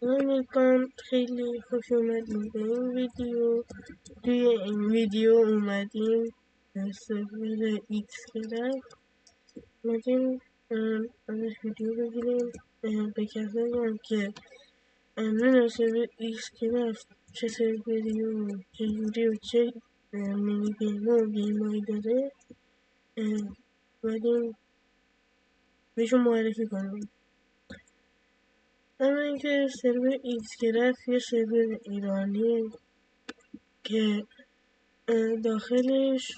امیدوارم خیلی خوش اومدیم به این ویدیو. توی این ویدیو اومدیم سرور ایکس گرفت اومدیم ازش ویدیو بگیریم. به کسایی هم که نمیدونم سرور ایکس گرفت چه سروری و چجوری و چه مینی گیم و گیمایی داره اومدیم بهشون معرفی کنیم. اما اینکه سرور ایکس گرفت یه سرور ایرانیه که داخلش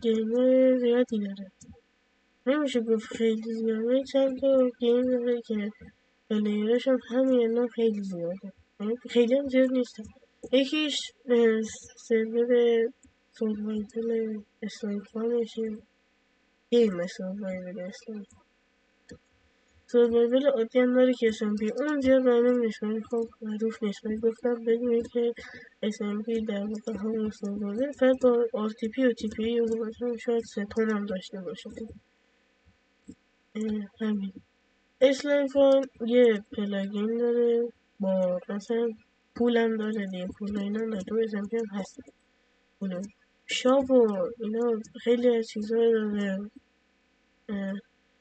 گیم‌های زیادی داره. نمیشه گفت خیلی زیاده، چند تا گیم داره که پلیراش هم همین الان خیلی زیاده، خیلی هم زیاد نیستن. یکیش سرور سروایول اسلایفانشه، گیم سروایول اسلایفان. سروایول عادی هم داره که SMP اون زیاد معلوم نیست، ولی خب معروف نیست، ولی گفتم بدونید که SMP در واقع همون سروایول فقط با RTP و TPE و شاید 3 تن هم داشته باشه. همین. اسلایفان یه پلاگین داره با مثلا پول هم داره دیگه، پول اینا نه، تو SMP هم هست پول شاب و اینا خیلی از چیزها داره.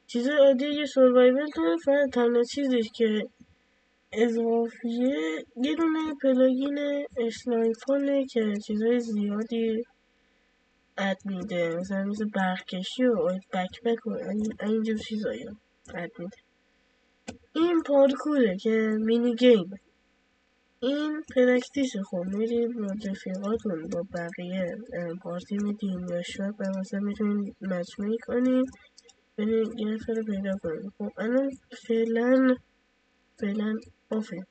چیزای عادی یه سروایول داره، فقط تنها چیزش که اضافیه یه دونه پلاگین اسلایفانه که چیزای زیادی اد میده، مثلا مثل برقکشی و بکپک و اینجور چیزایی اد میده. این پارکوره که مینی گیم، این پرکتیسه. خب میرید با رفیقاتون با بقیه پارتی میدین یا شب مثلا میتونین مچ میک کنین، برین یه نفر رو پیدا کنین. خب الان فعلا آفه،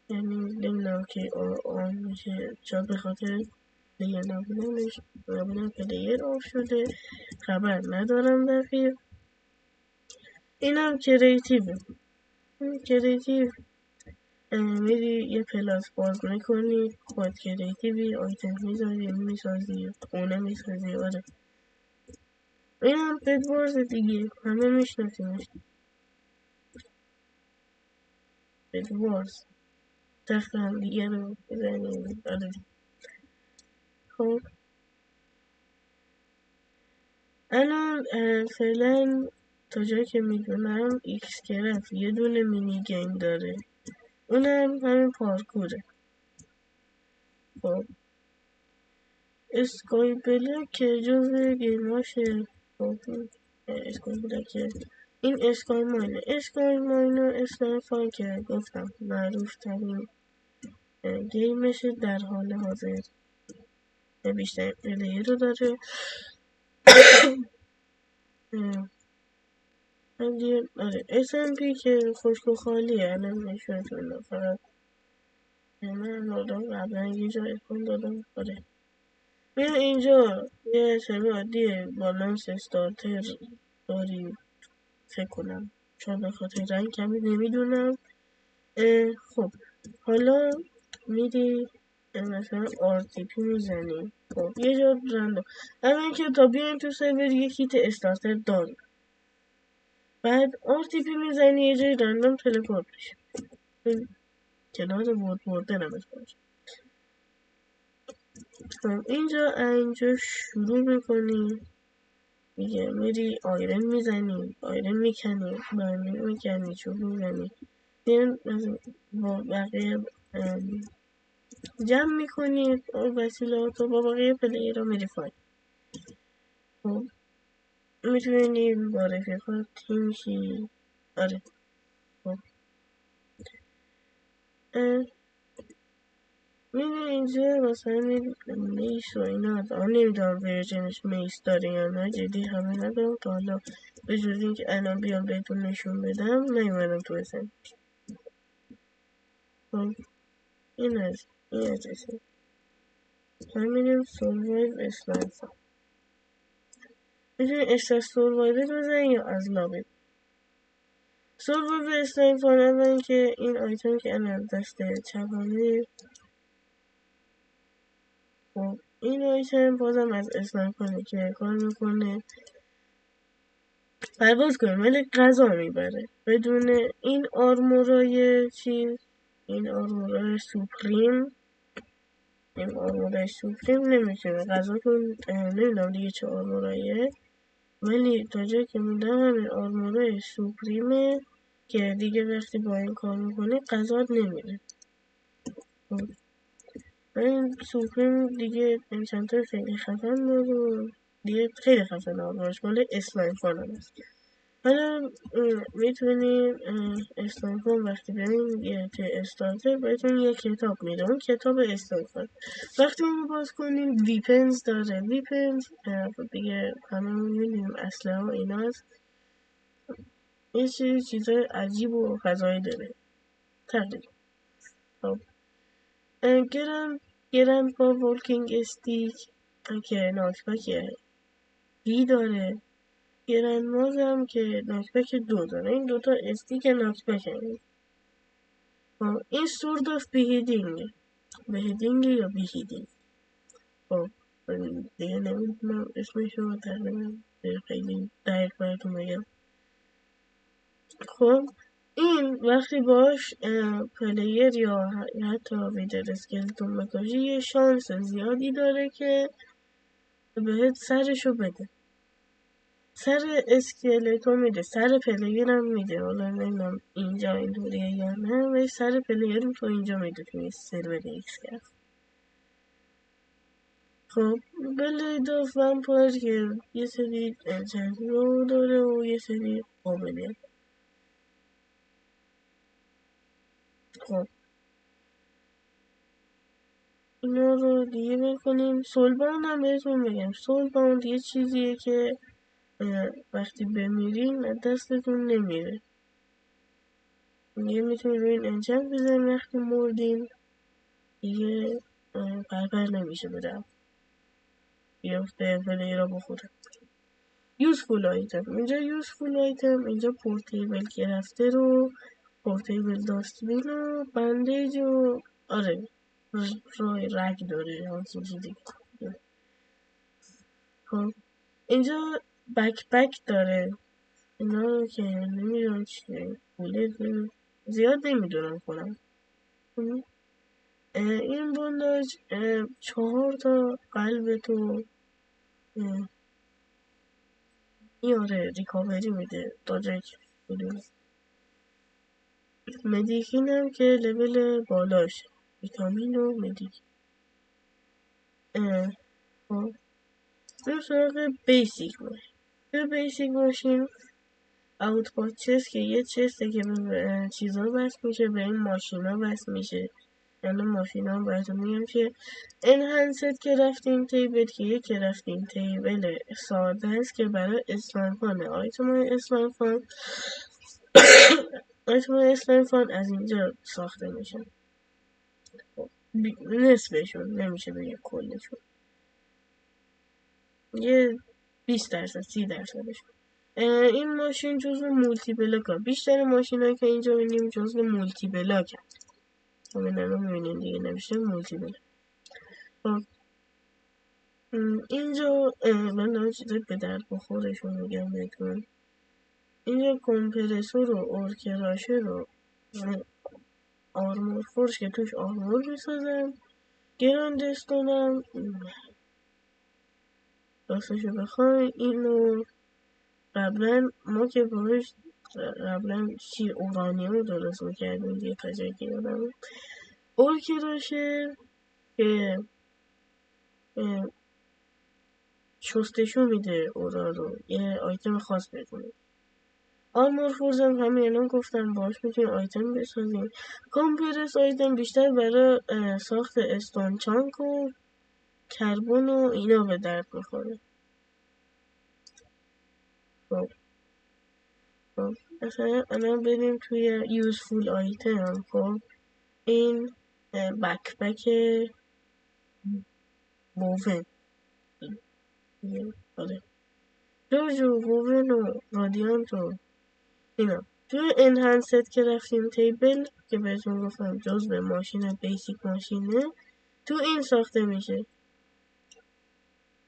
یعنی نمیدونم که آن میشه، شاید به خاطر دیگه نبودن پلیر آف شده، خبر ندارم دقیق. اینم کریتیوه. کریتیو میری یه پلاس باز میکنی، خود کریتیوی آیتم میسازی خونه میسازی. آره اینم بدوارز دیگه، همه میشناسیمش. بدوارز تخت هم دیگه رو بزنیم. آره خب الان فعلا تا جایی که میدونم ایکس گرفت یه دونه مینی گیم داره، اونم همین پارکوره. خب اسکای بلک که جزو گیماشه. خب اسکای بلک این اسکای ماین و اسنایفان که گفتم معروف ترین گیمشه در حال حاضر، بیشتر پلیر رو داره. آره SMP که خشک و خالیه، الان نشونتون فقط من قبلا یه جا اکون دادم. آره بیا اینجا یه سری عادیه، بالانس استارتر داری فکر کنم، چون به خاطر رنگ کمی نمیدونم. خب حالا میری مثلا RTP میزنی. خب یه جا رندوم، اول که تا بیاین تو سرور یه کیت استارتر داری، بعد RTP میزنی یه جای رندوم تلپورت میشه. کلاس بردن هم باشه. خب اینجا شروع میکنی دیگه، میری آیرن میزنی، آیرن میکنی، برنی میکنی، چوب میزنی، با بقیه جمع میکنی وسیلات و با بقیه پلیر رو میری فایت. خب میتونی با رفیقات تیم شی. آره خب میبینی اینجا مثلا میس و اینا نمیدونم ورژنش میس داره یا نه، جدی همه ندارم تا حالا، به جز اینکه الان بیام بهتون نشون بدم نیومدم تو اسم. خب این از اسم همینم سروایو اسلایفان. میتونی استاس سروایو بزنی یا از لابی. سروایو اسلایفان اول که این آیتم که الان دست چپمه، خب این آیتم بازم از اسلایفانه که کار میکنه پرواز کنه ولی غذا میبره. بدون این آرمورای این آرمورای سوپریم نمیتونه غذا کنه. نمیدونم دیگه چه آرموراییه، ولی تا جایی که میدونم همین آرمورای سوپریمه که دیگه وقتی با این کار میکنه غذات نمیره. این سوپریم دیگه انچنتای خیلی خفن داره و دیگه خیلی خفن آرمورش مال اسلایم فان هست. حالا میتونیم اسلایم فان وقتی بریم یه استارتر بهتون یه کتاب میده، اون کتاب اسلایم فان وقتی اونو باز کنیم ویپنز داره. ویپنز دیگه هممون میدونیم اسلحه و اینا هست، یه چیزای عجیب و فضایی داره تقریبا. خب گرند پا ولکینگ استیک که ناکبک بی داره، گرند ماز هم که ناکبک 2 داره. این دوتا استیک ناکبک هم. خب این سورد آف بهیدینگ یا بیهیدینگ. خب دیگه نمیدونم اسمشو تقریبا خیلی دقیق براتون بگم. خب این وقتی باش پلیر یا حتی ویدر اسکلتون بکشی یه شانس زیادی داره که بهت سرشو بده. سر اسکلتون میده، سر پلیر هم میده. حالا نمیدونم اینجا اینطوریه یا نه، ولی سر پلیر رو تو اینجا میده توی سرور ایکس کرد. خب بلید آف ومپایر که یه سری جنگو داره و یه سری قابلیت. خب اینا رو دیگه بکنیم. سولباند هم بهتون بگم، سولباند یه چیزیه که وقتی بمیرین دستتون نمیره. دیگه میتونید روی این انچنت بزنید وقتی مردین دیگه پرپر نمیشه بدم بیافته پلی را بخوره. یوزفول آیتم، اینجا یوزفول آیتم، اینجا پورتیبل گرفته رو پورتیبل داستبین و بندیج و آره رای رگ داره همچین چیزی. خب اینجا بک داره، اینا که نمیدونم چیه پوله زیاد نمیدونم کنم. این بنداج 4 تا قلب تو میاره ریکاوری میده تا جایی که میدونم. مدیکین هم که لول بالاش ویتامین و مدیکین. خب بریم سراغ بیسیک ماشین. بیسیک ماشین اوتپات چست که یه چسته که به چیزا بس میشه، به این ماشینا بس میشه. یعنی ماشینا هم براتون میگم که انهانست کرافتینگ تیبل که یه کرافتینگ تیبل ساده است که برای اسلایم فانه. آیتم اسلایم فان از اینجا ساخته میشن. نصفشون نمیشه بگه کلشون، یه 20% 30%شون. این ماشین جزو مولتی بلاک ها، بیشتر ماشین هایی که اینجا بینیم جزو مولتی بلاک هم. همین الان میبینیم دیگه نمیشه مولتی بلاک. خب اینجا من دارم چیزای به درد بخورشون میگم بهتون. اینجا کمپرسور و ارکراشه رو آرمور فورش که توش آرمور میسازن. گراندستونم راستشو بخوای اینو قبلا ما که باش قبلا اورانیوم درست میکردیم دیگه تا جایی که یادمه. ارکراشه که شستشو میده اورا رو، یه آیتم خاص بدونه. آرمور فورز هم همین الان گفتم باش میتونیم آیتم بسازیم. کامپرس آیتم بیشتر برای ساخت استون چانک و کربن و اینا به درد میخوره. خب مثلا الان بریم توی یوزفول آیتم. خب این بکپک ووون آره جورج و ووون و رادیانت و اینا توی انهانست که رفتیم تیبل که بهتون گفتم جز به ماشین بیسیک ماشینه تو این ساخته میشه.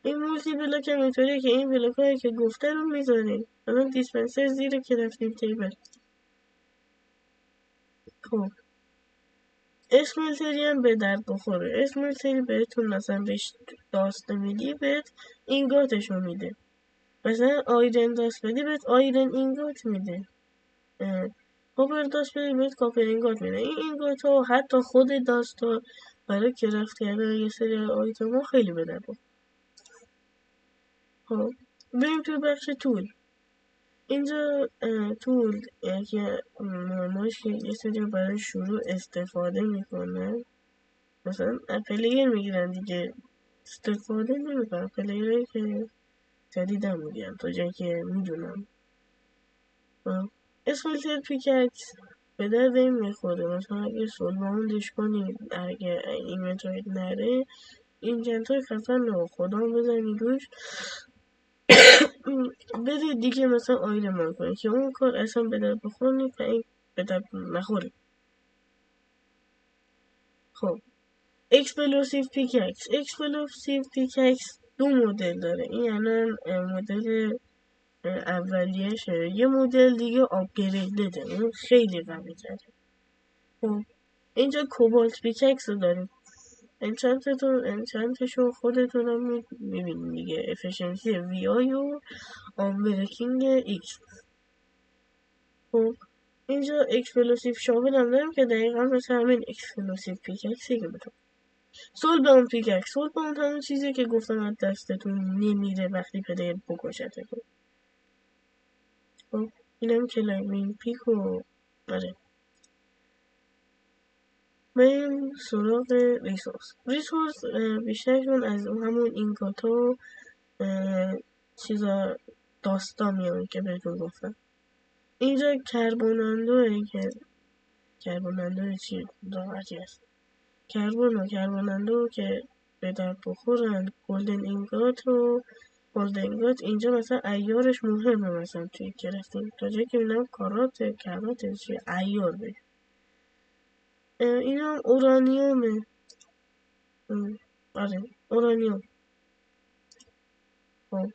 این مولتی بلاک هم اینطوریه که این بلاک هایی که گفته رو میذاریم الان دیسپنسر زیر که رفتیم تیبل. خب اسملتری هم به درد بخوره. اسملتری بهتون مثلا بهش داسته میدی بهت اینگاتشو میده. مثلا آیرن داست بدی بهت آیرن اینگات میده. کاپر داست بدی بهت کاپر اینگات میده. این اینگات ها حتی خود داست ها برای کرافت کردن یه سری آیتم ها خیلی به درد بخوره. خب بریم توی بخش تول. اینجا تول که ماماش که یه سری برای شروع استفاده میکنن، مثلا پلیر میگیرن دیگه، استفاده نمیکنن. پلیرهایی که جدیدن میگیرن تا جایی که میدونم. اسفلتر پیککس به درد این میخوره. مثلا اگه سول باوندش کنی، اگه اینوینتوریت نره، این جنتای خفن رو خدا بزنی روش برید دیگه مثلا آیرمان کنی که اون کار اصلا به درد بخوری و این به درد نخوری. خب اکسپلوسیو پیککس دو مدل داره. این الان مدل اولیه‌شه. یه مدل دیگه آپگریدده، اون خیلی قوی تره. خب اینجا کوبالت پیککس رو داریم. انچنتشو خودتون هم میبینیم دیگه. افیشنسی وی آی و آنبرکینگ ایکس. خب اینجا اکسپلوسیو شاول هم داریم که دقیقا مثل همین اکسپلوسیو پیککسی که بتون. سول باوند پیککس. سول باوند همون چیزی که گفتم از دستتون نمیره وقتی پلیر بکشتتون. خب اینم کلایمینگ پیک و آره. بریم سراغ ریسورس بیشترشون از همون اینگات و چیزا داستا میان که بهتون گفتم. اینجا کربوناندوه که کربوناندوه چی داغتی هست. کربوناندو که به درد بخورن. گلدن اینگات اینجا مثلا ایارش مهمه. مثلا توی گرفتیم تا جایی که بینم کرات چیه ایار بشه. این هم اورانیومه. آره اورانیوم. خب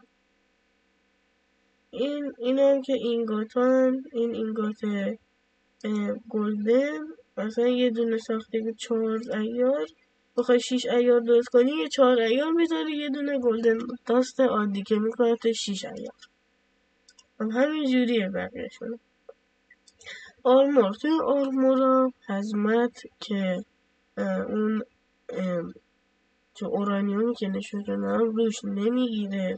این هم که اینگاتان. این اینگات گلدن مثلا یه دونه ساخته که 4 ایار، بخوای 6 ایار درست کنی یه 4 ایار میذاری، یه دونه گلدن داست عادی که میکنه تا 6 ایار. همین جوریه بقیه‌شون. آرمور. توی آرمورا حزمت که اون چه اورانیومی که نشون دادم روش نمیگیره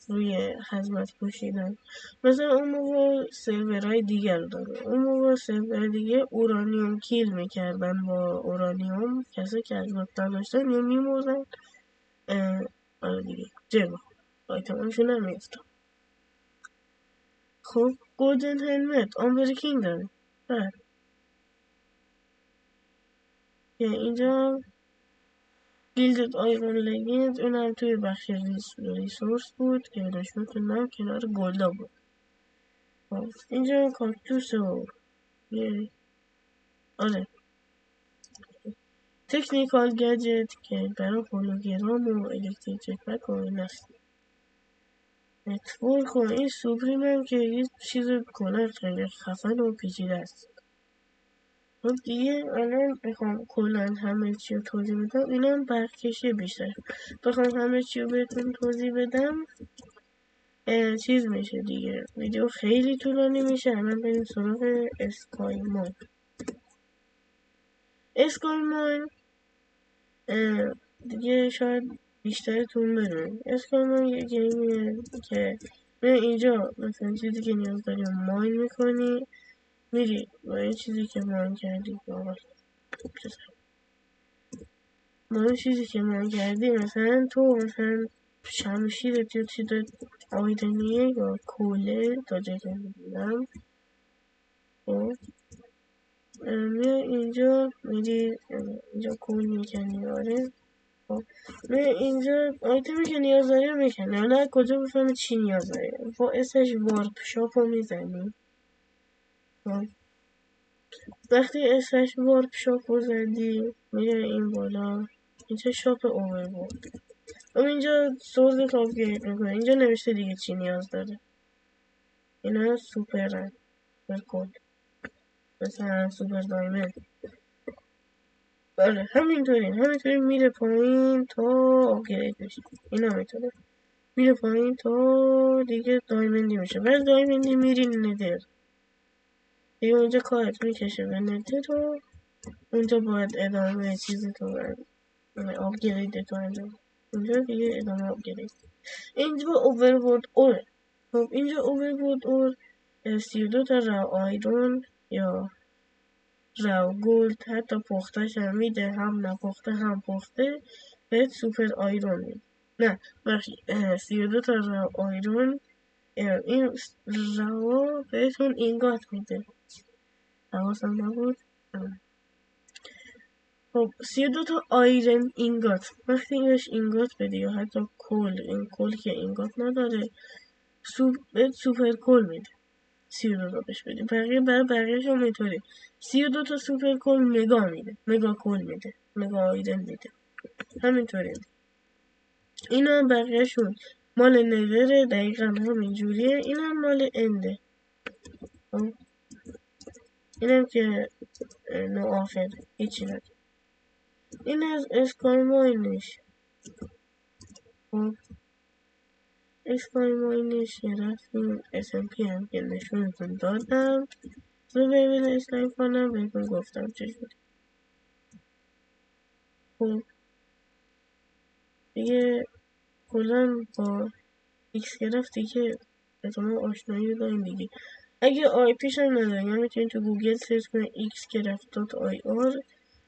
روی حزمت پوشیدن. مثلا اون موقع سرورهای دیگر داره. اون موقع سرور دیگه اورانیوم کیل میکردن با اورانیوم. کسی که حزمت نداشتن یا میموردن. آره دیگه جلو آیتمانشون نمیفتن. خب گولدن هلمت آنبرکینگ داره. بعد اینجا گیلدد آیرون لگند، اونم توی بخش ریسورس بود که نشون کنم کنار گلدا بود. اینجا کاکتوس و آره تکنیکال گجت که برای هولوگرام و الکتریک جتپک و این است. نتورک و این سوپریم هم که یه چیز کنه خیلی خفن و پیچیده است. خب دیگه الان بخوام کلن همه چی رو توضیح بدم، اینا هم برکشی بیشتر. بخوام همه چی رو بهتون توضیح بدم چیز میشه دیگه، ویدیو خیلی طولانی میشه. الان بریم سراغ اسکایمان. دیگه شاید بیشترتون بدونید. اسکایمان یه گیمیه که اینجا مثلا چیزی که نیاز داری ماین میکنی، میری با این چیزی که ماین کردی مثلا تو مثلا شمشیرت یا چیز آیدنیه یا کوله تا جایی که میدونم. خب میای اینجا میری اینجا کول میکنی. آره خب اینجا آیتمی که نیاز داری رو میکنی. حالا کجا بفهمی چی نیاز داری؟ با اسش وارپ شاپ رو میزنی. وقتی اسش وارپ شاپ رو زدی میره این بالا. اینجا شاپ اوورورد. اینجا سورد تاپ گیت میکنه. اینجا نوشته دیگه چی نیاز داره. اینا سوپرن، سوپر کل، مثلا سوپر دایمند. آره همینطوری میره پایین تا آپگرید بشه. اینا میتونه میره پایین تا دیگه دایمندی میشه. بعد دایمندی میری ندر، دیگه اونجا کارت میکشه به ندر و اونجا باید ادامه چیزی تو آپگرید تو انجام. اونجا دیگه ادامه آپگرید. اینجا اوورورد اوره. خب اینجا اوورورد اور 32 تا رو آیرون یا رو گلد حتی پختش هم میده، هم نپخته هم پخته بهت سوپر آیرون میده. نه بخشی 32 تا رو آیرون، این رو بهتون اینگات میده. حواسم نبود. خب 32 تا آیرن اینگات، وقتی اینش اینگات بدی یا حتی کل، این کل که اینگات نداره سوپر کل میده. 32 تا بهش بدی، بقیه برای بقیهش هم اینطوری. 32 تا سوپر کل مگا میده، مگا کل میده، مگا آیرن میده، همینطوری. اینا بقیهشون مال نظره، دقیقا همین جوریه. اینم مال انده. اینم که نو آفر هیچی نداره. این از اسکای ماینش. خب اسکای ماینش رفتیم SMP هم که نشونتون دادم. رو ببین اسلایم کنم بهتون گفتم چجوری. خب دیگه کلا با ایکس گرفتی که بهتون آشنایی داریم دیگه. اگه آی پیش هم نداریم میتونید تو گوگل سرچ کنید xcraft.ir.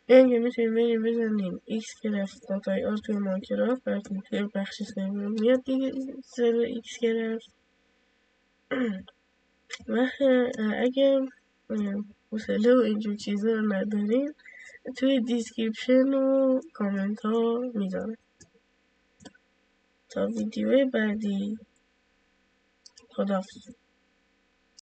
این که میتونید بریم بزنیم xcraft.ir توی مایکرافت، براتون توی بخش سرور میاد دیگه سرور xcraft. و اگه حوصله و اینجور چیزا رو ندارین توی دیسکریپشن و کامنت ها میذارم. تا ویدیو بعدی، خداحافظ.